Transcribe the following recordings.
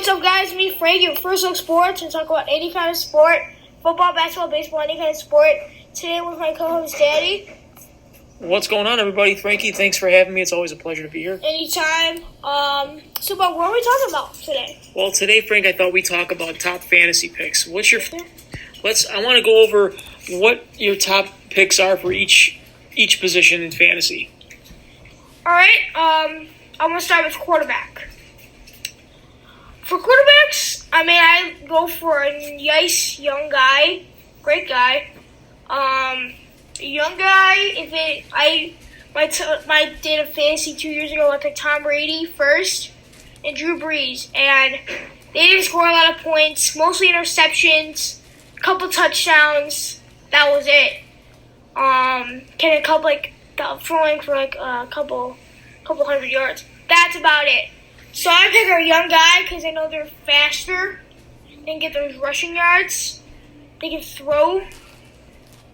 what's up, guys? Me, Frank, your First Look Sports, and talk about any kind of sport, football, basketball, baseball, any kind of sport. Today with my co-host, Daddy. What's going on, everybody? Frankie, thanks for having me. It's always a pleasure to be here. Anytime. So, what are we talking about today? Well, today, Frank, I thought we'd talk about top fantasy picks. I want to go over what your top picks are for each position in fantasy. All right. I'm gonna start with quarterback. For quarterbacks, I go for a nice young guy, great guy. Young guy. I did a fantasy 2 years ago. I picked Tom Brady first and Drew Brees, and they didn't score a lot of points. Mostly interceptions, a couple touchdowns. That was it. Throwing for a couple hundred yards. That's about it. So I pick a young guy because I know they're faster and get those rushing yards. They can throw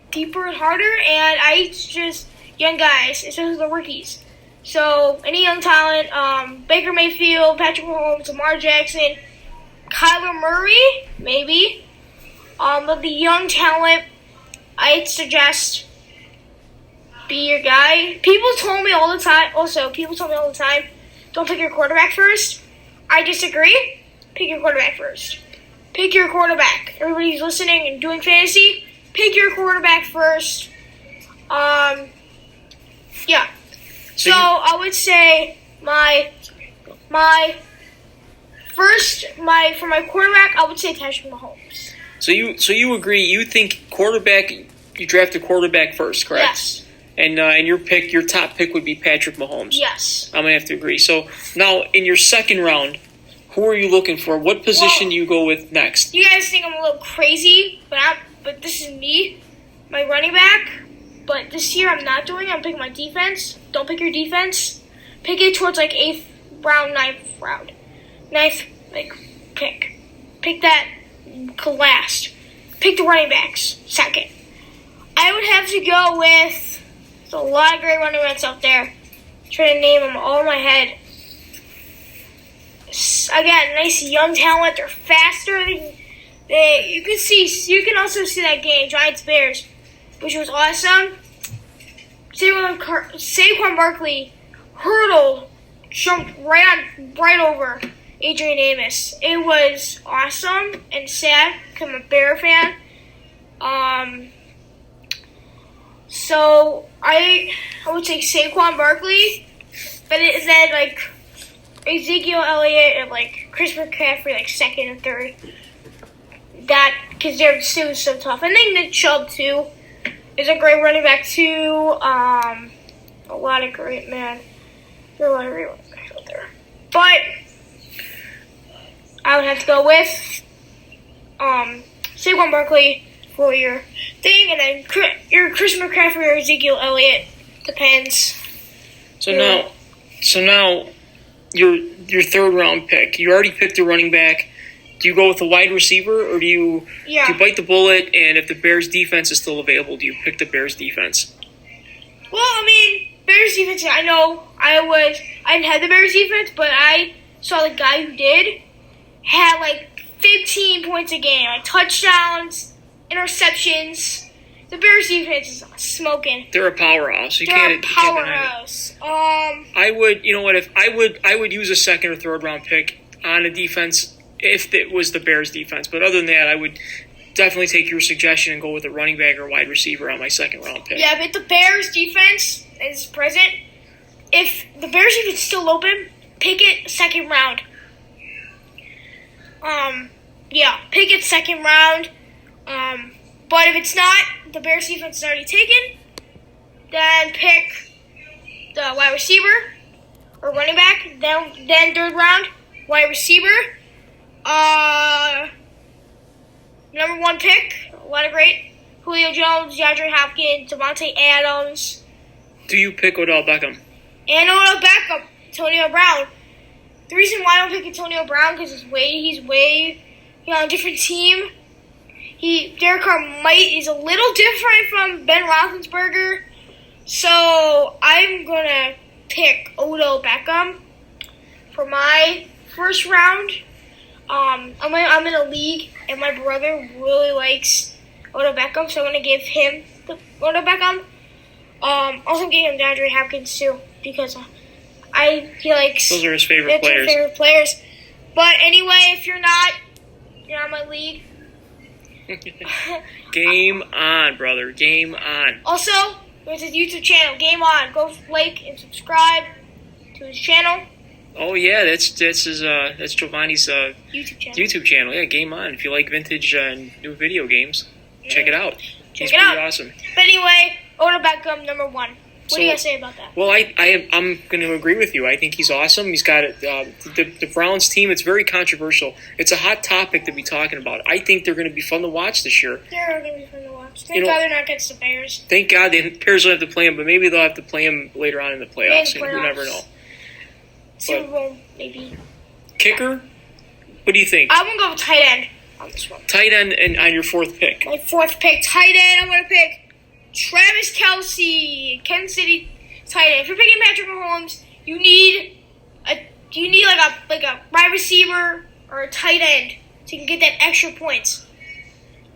deeper and harder, and I just young guys, especially the rookies. So any young talent, Baker Mayfield, Patrick Mahomes, Lamar Jackson, Kyler Murray, maybe. But the young talent, I'd suggest be your guy. People told me all the time, don't pick your quarterback first. I disagree. Pick your quarterback first. Pick your quarterback. Everybody who's listening and doing fantasy, pick your quarterback first. Yeah. So I would say for my quarterback, I would say Patrick Mahomes. So you agree? You think quarterback? You draft a quarterback first, correct? Yes. And your top pick would be Patrick Mahomes. Yes. I'm gonna have to agree. So now in your second round, who are you looking for? What position do you go with next? You guys think I'm a little crazy, but this is me, my running back. But this year I'm not doing it. I'm picking my defense. Don't pick your defense. Pick it towards 8th round, 9th round. 9th pick. Pick that last. Pick the running backs second. I would have to go with. There's a lot of great running backs out there. I'm trying to name them all in my head. Again, nice young talent. They're faster. You can also see that game, Giants Bears, which was awesome. Saquon Barkley jumped right over Adrian Amos. It was awesome and sad because I'm a Bear fan. So I would take Saquon Barkley, but then Ezekiel Elliott and Chris McCaffrey second and third. That because they're still so tough. I think Nick Chubb too is a great running back too. A lot of great running backs out there. But I would have to go with Saquon Barkley for your thing, and then your Chris McCaffrey or Ezekiel Elliott depends. So now your third round pick. You already picked a running back. Do you go with a wide receiver, or do you bite the bullet? And if the Bears defense is still available, do you pick the Bears defense? Well, Bears defense. I know I didn't have the Bears defense, but I saw the guy who did had 15 points a game, touchdowns, interceptions. The Bears defense is smoking. They're a powerhouse. They're a powerhouse. I would use a second or third round pick on a defense if it was the Bears defense. But other than that, I would definitely take your suggestion and go with a running back or wide receiver on my second round pick. Yeah, but the Bears defense is present. If the Bears defense is still open, pick it second round. Pick it second round. But if it's not, the Bears defense is already taken, then pick the wide receiver or running back. Then third round, wide receiver. Number one pick, a lot of great. Julio Jones, DeAndre Hopkins, Devontae Adams. Do you pick Odell Beckham? And Odell Beckham, Antonio Brown. The reason why I don't pick Antonio Brown because he's way on a different team. Derek Carr is a little different from Ben Roethlisberger, so I'm gonna pick Odell Beckham for my first round. I'm in a league, and my brother really likes Odell Beckham, so I'm gonna give him the Odell Beckham. Also giving him DeAndre Hopkins too, because he likes. Those are his favorite players. His favorite players. But anyway, if you're not in my league. Game on, brother. Game on. Also, there's his YouTube channel, Game On. Go like and subscribe to his channel. Oh yeah, that's Giovanni's YouTube channel. Yeah, Game On. If you like vintage and new video games, check it out. He's pretty awesome. But anyway, Odell Beckham, number 1. What do you guys say about that? Well, I'm going to agree with you. I think he's awesome. He's got the Browns team. It's very controversial. It's a hot topic to be talking about. I think they're going to be fun to watch this year. They're going to be fun to watch. Thank God they're not against the Bears. Thank God the Bears don't have to play them, but maybe they'll have to play them later on in the playoffs. You never know. Super Bowl, maybe. Kicker? What do you think? I'm going to go with tight end on this one. Tight end and on your 4th pick. My 4th pick, tight end. I'm going to pick Travis Kelce, Kansas City tight end. If you're picking Patrick Mahomes, you need like a wide receiver or a tight end so you can get that extra points.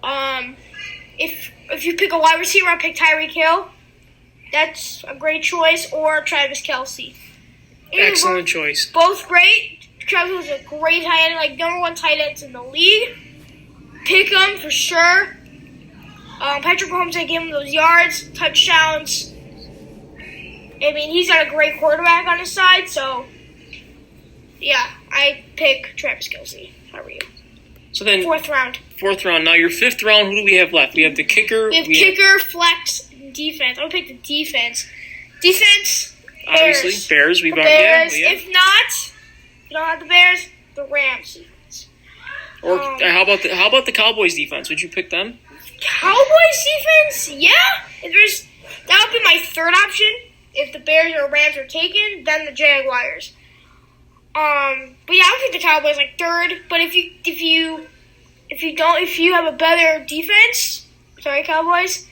If you pick a wide receiver, I'll pick Tyreek Hill. That's a great choice, or Travis Kelce. Excellent choice. Both great. Travis was a great tight end, like number 1 tight ends in the league. Pick him for sure. Patrick Mahomes, I gave him those yards, touchdowns. I mean, he's got a great quarterback on his side, so yeah, I pick Travis Kelce. How are you? So then, 4th round. 4th round. Now your 5th round. Who do we have left? We have the kicker. We have kicker, flex, and defense. I'll pick the defense. Defense. Obviously, Bears. The Bears. Yeah. If not, you don't have the Bears. The Rams defense. Or how about the Cowboys defense? Would you pick them? Cowboys defense? Yeah. That would be my 3rd option. If the Bears or Rams are taken, then the Jaguars. But yeah, I would pick the Cowboys like 3rd. But if you have a better defense, sorry Cowboys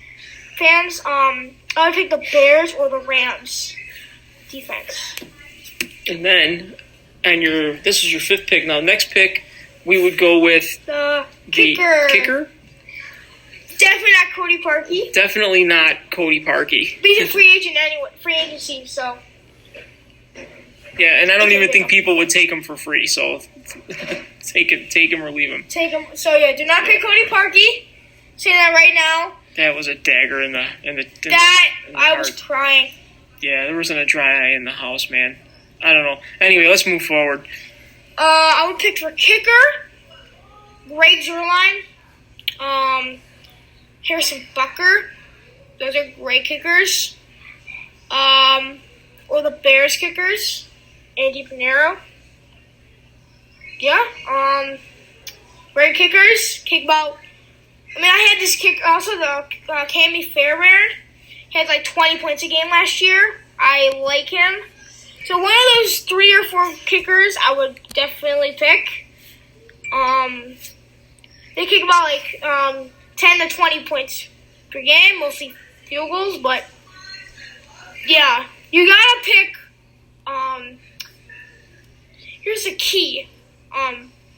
fans, I would pick the Bears or the Rams defense. And then, this is your 5th pick. Now, next pick, we would go with the kicker. Kicker? Definitely not Cody Parkey. Definitely not Cody Parkey. But he's a free agent anyway, free agency, so. Yeah, and I don't even think people would take him for free, so take him or leave him. Take him. So yeah, do not pick Cody Parkey. Say that right now. That was a dagger in the I was crying. Yeah, there wasn't a dry eye in the house, man. I don't know. Anyway, let's move forward. I would pick for kicker, Greg Zuerlein, Harrison Butker. Those are great kickers. Or the Bears kickers, Andy Pinero. Yeah. Great kickers. Kick about. I had this kick. Also, the Cammy Fairbairn. He had like 20 points a game last year. I like him. So one of those 3 or 4 kickers I would definitely pick. They kick about like 10 to 20 points per game, mostly field goals, but yeah, you gotta pick. Here's the key.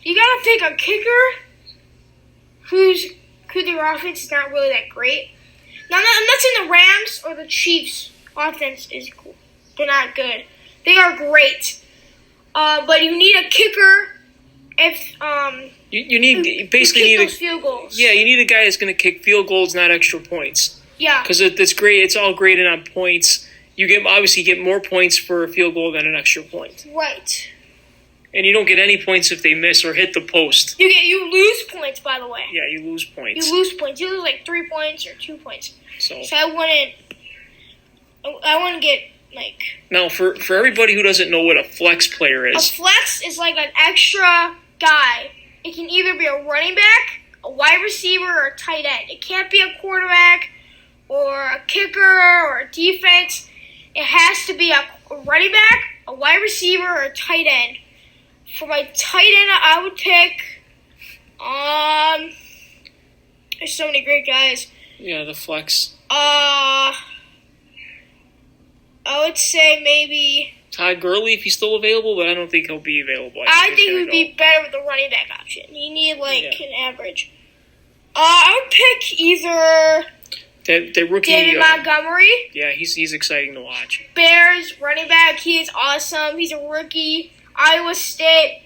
You gotta pick a kicker who their offense is not really that great. Now, I'm not saying the Rams or the Chiefs' offense is cool. They're not good. They are great. But you need a kicker if you need field goals. Yeah, you need a guy that's going to kick field goals, not extra points. Yeah, because it's great. It's all graded on points. You get more points for a field goal than an extra point. Right. And you don't get any points if they miss or hit the post. You lose points, by the way. Yeah, you lose points. You lose points. You lose like 3 points or 2 points. So I wouldn't get like. Now, for everybody who doesn't know what a flex player is, a flex is like an extra guy. It can either be a running back, a wide receiver, or a tight end. It can't be a quarterback or a kicker or a defense. It has to be a running back, a wide receiver, or a tight end. For my tight end, I would pick. There's so many great guys. Yeah, the flex. I would say maybe Todd Gurley if he's still available, but I don't think he'll be available. I think he would be better with the running back option. You need an average. I would pick either the rookie David Montgomery. Yeah, he's exciting to watch. Bears running back. He is awesome. He's a rookie. Iowa State.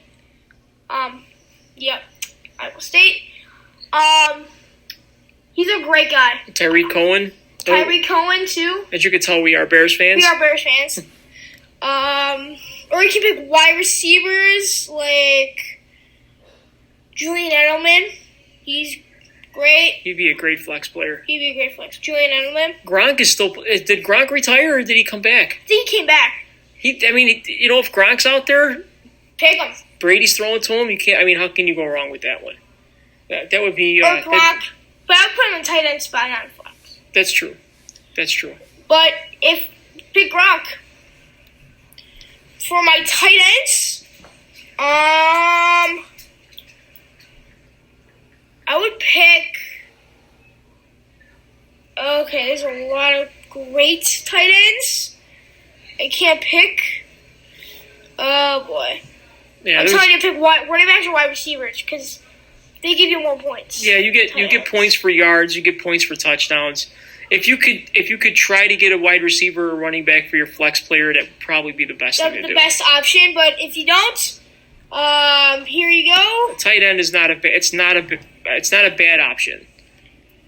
Iowa State. He's a great guy. Tyreek Cohen. Tyreek Cohen too. As you can tell, we are Bears fans. We are Bears fans. Or you can pick wide receivers like Julian Edelman. He's great. He'd be a great flex player. Julian Edelman. Gronk is still. Did Gronk retire or did he come back? I think he came back. If Gronk's out there, pick him. Brady's throwing to him. You can't. How can you go wrong with that one? That would be. Or Gronk, but I would put him in tight end spot, not in flex. That's true. But if pick Gronk for my tight ends, I would pick. Okay, there's a lot of great tight ends. I can't pick. Oh boy. Yeah, I'm telling you to pick running backs or wide receivers because they give you more points. Yeah, you get points for yards, you get points for touchdowns. If you could try to get a wide receiver or running back for your flex player, that would probably be the best thing to do. The best option, but if you don't, here you go. A tight end is not a bad option.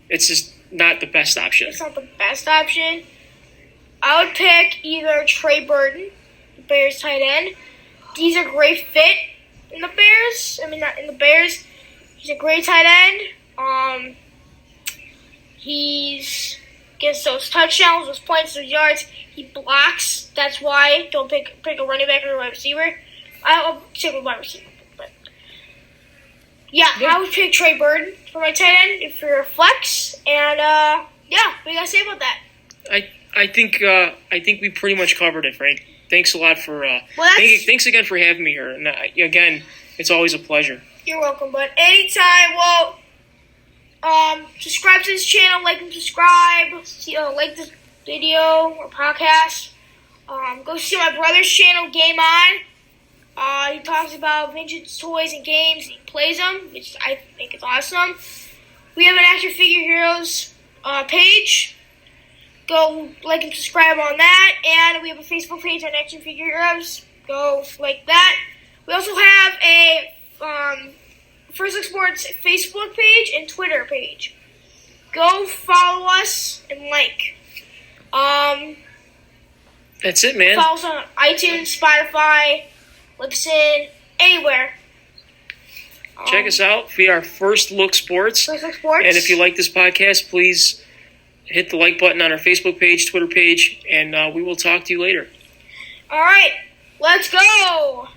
It's just not the best option. It's not the best option. I would pick either Trey Burton, the Bears tight end. He's a great fit in the Bears. Not in the Bears. He's a great tight end. He's gets those touchdowns, those points, those yards. He blocks. That's why don't pick a running back or a wide receiver. I'll stick with wide receiver. But I would pick Trey Burton for my tight end if you're a flex. And what do you gotta say about that? I think we pretty much covered it, Frank. Thanks a lot for. Thanks again for having me here. And again, it's always a pleasure. You're welcome, bud. Anytime. Well, subscribe to this channel, like and subscribe. Like this video or podcast. Go see my brother's channel, Game On. He talks about vintage toys and games. And he plays them, which I think is awesome. We have an Action Figure Heroes page. Go like and subscribe on that. And we have a Facebook page on Action Figure Heroes. Go like that. We also have a First Look Sports Facebook page and Twitter page. Go follow us and like. That's it, man. Follow us on iTunes, Spotify, Libsyn, anywhere. Check us out. We are First Look Sports. First Look Sports. And if you like this podcast, please hit the like button on our Facebook page, Twitter page, and we will talk to you later. All right, let's go.